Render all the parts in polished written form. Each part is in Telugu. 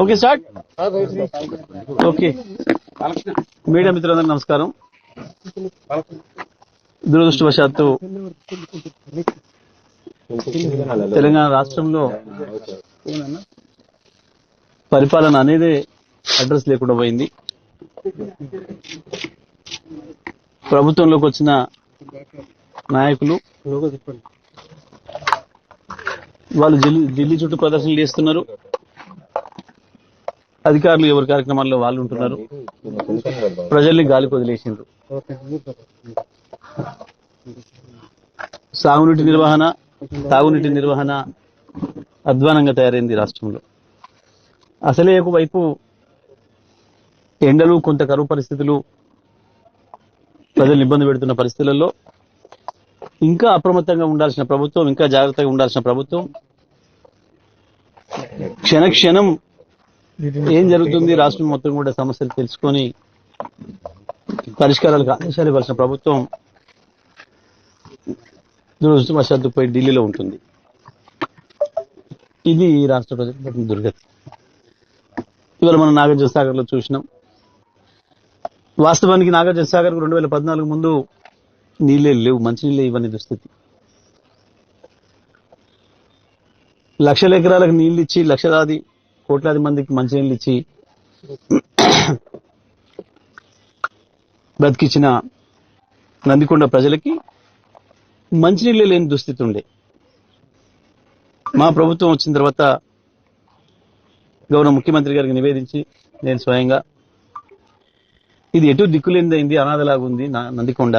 Okay start. ఓకే మీడియా మిత్రులందరూ నమస్కారం. దురదృష్టవశాత్తు తెలంగాణ రాష్ట్రంలో పరిపాలన అనేది అడ్రస్ లేకుండా పోయింది. ప్రభుత్వంలోకి వచ్చిన నాయకులు వాళ్ళు ఢిల్లీ చుట్టూ ప్రదర్శనలు చేస్తున్నారు. అధికారులు ఎవరి కార్యక్రమాల్లో వాళ్ళు ఉంటున్నారు. ప్రజల్ని గాలికి వదిలేసిండ్రు. సాగునీటి నిర్వహణ, తాగునీటి నిర్వహణ అధ్వానంగా తయారైంది రాష్ట్రంలో. అసలే ఒకవైపు ఎండలు, కొంత కరువు పరిస్థితులు ప్రజలు ఇబ్బంది పెడుతున్న పరిస్థితులలో ఇంకా అప్రమత్తంగా ఉండాల్సిన ప్రభుత్వం, ఇంకా జాగ్రత్తగా ఉండాల్సిన ప్రభుత్వం క్షణక్షణం ఏం జరుగుతుంది రాష్ట్రం మొత్తం కూడా సమస్యలు తెలుసుకొని పరిష్కారాలకు ఆదేశాలు ఇవ్వాల్సిన ప్రభుత్వం దురదృష్టవశాత్తు పోయి ఢిల్లీలో ఉంటుంది. ఇది రాష్ట్ర ప్రజల దుర్గతి. ఇవాళ మనం నాగార్జున సాగర్ లో చూసినాం. వాస్తవానికి నాగార్జున సాగర్ 2014 ముందు నీళ్ళే లేవు, మంచినీళ్ళే ఇవ్వని దుస్థితి. లక్షల ఎకరాలకు నీళ్లు ఇచ్చి, లక్షలాది కోట్లాది మందికి మంచినీళ్ళు ఇచ్చి బ్రతికిచ్చిన నందికొండ ప్రజలకి మంచినీళ్ళే లేని దుస్థితి ఉండే. మా ప్రభుత్వం వచ్చిన తర్వాత గౌరవ ముఖ్యమంత్రి గారికి నివేదించి నేను స్వయంగా ఇది ఎటు దిక్కులేనిదైంది, అనాథలాగుంది నందికొండ.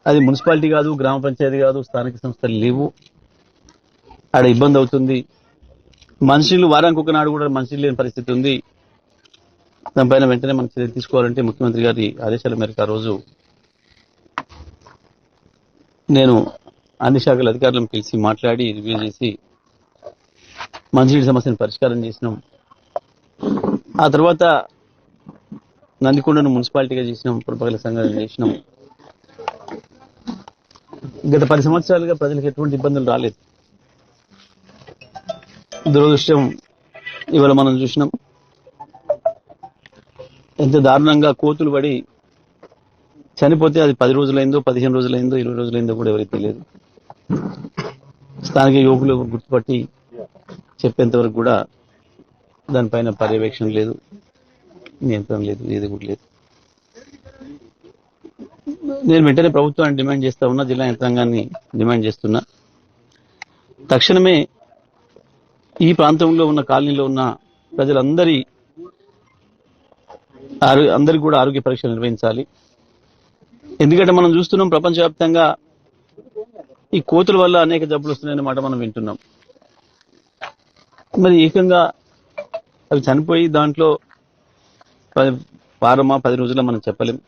అది మున్సిపాలిటీ కాదు, గ్రామ పంచాయతీ కాదు, స్థానిక సంస్థలు లేవు, ఆడ ఇబ్బంది అవుతుంది. మనుషులు వారానికి ఒకనాడు కూడా మనుషులు లేని పరిస్థితి ఉంది. దానిపైన వెంటనే మనం చర్యలు తీసుకోవాలంటే ముఖ్యమంత్రి గారి ఆదేశాల మేరకు ఆ రోజు నేను అన్ని శాఖల అధికారులను పిలిచి మాట్లాడి రివ్యూ చేసి మంచినీటి సమస్యను పరిష్కారం చేసినాం. ఆ తర్వాత నందికొండను మున్సిపాలిటీగా చేసినాం, పురపాలక సంఘాన్ని చేసినాం. గత 10 సంవత్సరాలుగా ప్రజలకు ఎటువంటి ఇబ్బందులు రాలేదు. దురదృష్టం ఇవాళ మనం చూసినాం ఎంత దారుణంగా కోతులు పడి చనిపోతే అది 10 రోజులైందో, 15 రోజులైందో, 20 రోజులైందో కూడా ఎవరికి తెలియదు. స్థానిక యువకులు గుర్తుపట్టి చెప్పేంత వరకు కూడా దానిపైన పర్యవేక్షణ లేదు, నియంత్రణ లేదు, ఏది కూడా లేదు. నేను వెంటనే ప్రభుత్వాన్ని డిమాండ్ చేస్తా ఉన్నా, జిల్లా యంత్రాంగాన్ని డిమాండ్ చేస్తున్నా. తక్షణమే ఈ ప్రాంతంలో ఉన్న కాలనీలో ఉన్న ప్రజలందరికీ కూడా ఆరోగ్య పరీక్షలు నిర్వహించాలి. ఎందుకంటే మనం చూస్తున్నాం ప్రపంచవ్యాప్తంగా ఈ కోతుల వల్ల అనేక జబ్బులు వస్తున్నాయన్నమాట మనం వింటున్నాం. మరి ఏకంగా అవి చనిపోయి దాంట్లో వారమా 10 రోజుల మనం చెప్పలేం.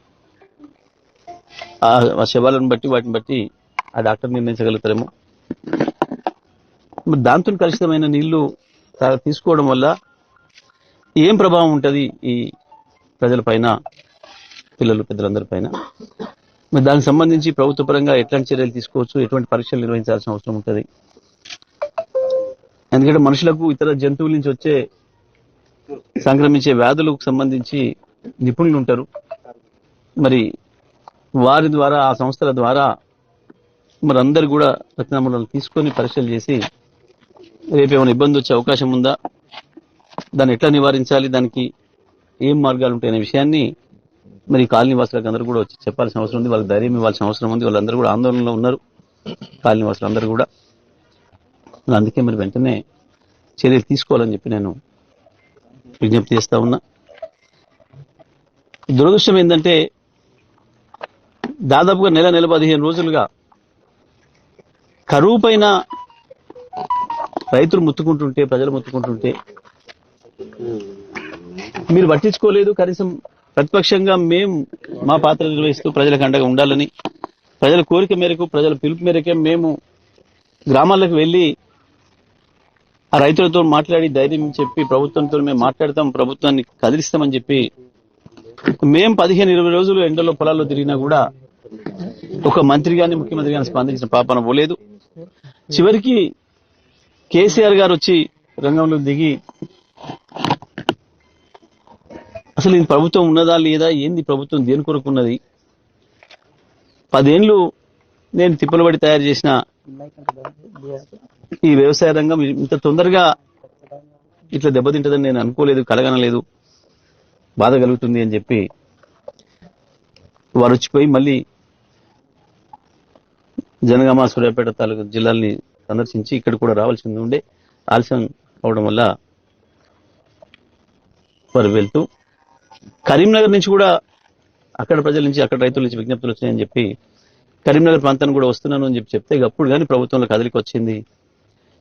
ఆ శవాలను బట్టి వాటిని బట్టి ఆ డాక్టర్ నిర్ణయించగలుగుతారేమో. దాంతో కలుషితమైన నీళ్లు తీసుకోవడం వల్ల ఏం ప్రభావం ఉంటుంది ఈ ప్రజల పైన, పిల్లలు పెద్దలందరి పైన? మరి దానికి సంబంధించి ప్రభుత్వ పరంగా ఎట్లాంటి చర్యలు తీసుకోవచ్చు, ఎటువంటి పరీక్షలు నిర్వహించాల్సిన అవసరం ఉంటుంది? ఎందుకంటే మనుషులకు ఇతర జంతువుల నుంచి వచ్చే సంక్రమించే వ్యాధులకు సంబంధించి నిపుణులు ఉంటారు. మరి వారి ద్వారా, ఆ సంస్థల ద్వారా మరి అందరు కూడా రక్తనమూనాలు తీసుకొని పరీక్షలు చేసి రేపు ఏమైనా ఇబ్బంది వచ్చే అవకాశం ఉందా, దాన్ని ఎట్లా నివారించాలి, దానికి ఏం మార్గాలు ఉంటాయనే విషయాన్ని మరి కాలనీ వాసులకు అందరూ కూడా వచ్చి చెప్పాల్సిన అవసరం ఉంది. వాళ్ళకి ధైర్యం ఇవ్వాల్సిన అవసరం ఉంది. వాళ్ళందరూ కూడా ఆందోళనలో ఉన్నారు, కాలనీ వాసులు అందరూ కూడా. అందుకే మరి వెంటనే చర్యలు తీసుకోవాలని చెప్పి నేను విజ్ఞప్తి చేస్తా ఉన్నా. దురదృష్టం ఏంటంటే దాదాపుగా నెల 15 రోజులుగా కరువు పైన రైతులు ముత్తుకుంటుంటే, ప్రజలు ముత్తుకుంటుంటే మీరు పట్టించుకోలేదు. కనీసం ప్రతిపక్షంగా మేము మా పాత్ర నిర్వహిస్తూ ప్రజలకు అండగా ఉండాలని, ప్రజల కోరిక మేరకు, ప్రజల పిలుపు మేరకే మేము గ్రామాలకు వెళ్ళి ఆ రైతులతో మాట్లాడి ధైర్యం చెప్పి ప్రభుత్వంతో మేము మాట్లాడతాం, ప్రభుత్వాన్ని కదిలిస్తామని చెప్పి మేము 15-20 రోజులు ఎండలో పొలాల్లో తిరిగినా కూడా ఒక మంత్రి గాని, ముఖ్యమంత్రి గాని స్పందించిన పాపన పోలేదు. చివరికి కేసీఆర్ గారు వచ్చి రంగంలో దిగి అసలు ఈ ప్రభుత్వం ఉన్నదా లేదా, ఏంది ప్రభుత్వం దేని కొరకు ఉన్నది, 10 ఏళ్ళు నేను తిప్పలు పడి తయారు చేసిన ఈ వ్యవసాయ రంగం ఇంత తొందరగా ఇట్లా దెబ్బతింటదని నేను అనుకోలేదు, కలగనలేదు, బాధ కలుగుతుంది అని చెప్పి వారు వచ్చిపోయి మళ్ళీ జనగామ సూర్యాపేట తాలూకు జిల్లాల్ని సందర్శించి ఇక్కడ కూడా రావాల్సింది ఉండే, ఆలస్యం అవడం వల్ల వారు వెళ్తూ కరీంనగర్ నుంచి కూడా అక్కడ ప్రజల నుంచి, అక్కడ రైతుల నుంచి విజ్ఞప్తులు వచ్చాయని చెప్పి కరీంనగర్ ప్రాంతాన్ని కూడా వస్తున్నాను అని చెప్పి చెప్తే అప్పుడు కానీ ప్రభుత్వంలో కదలికి వచ్చింది.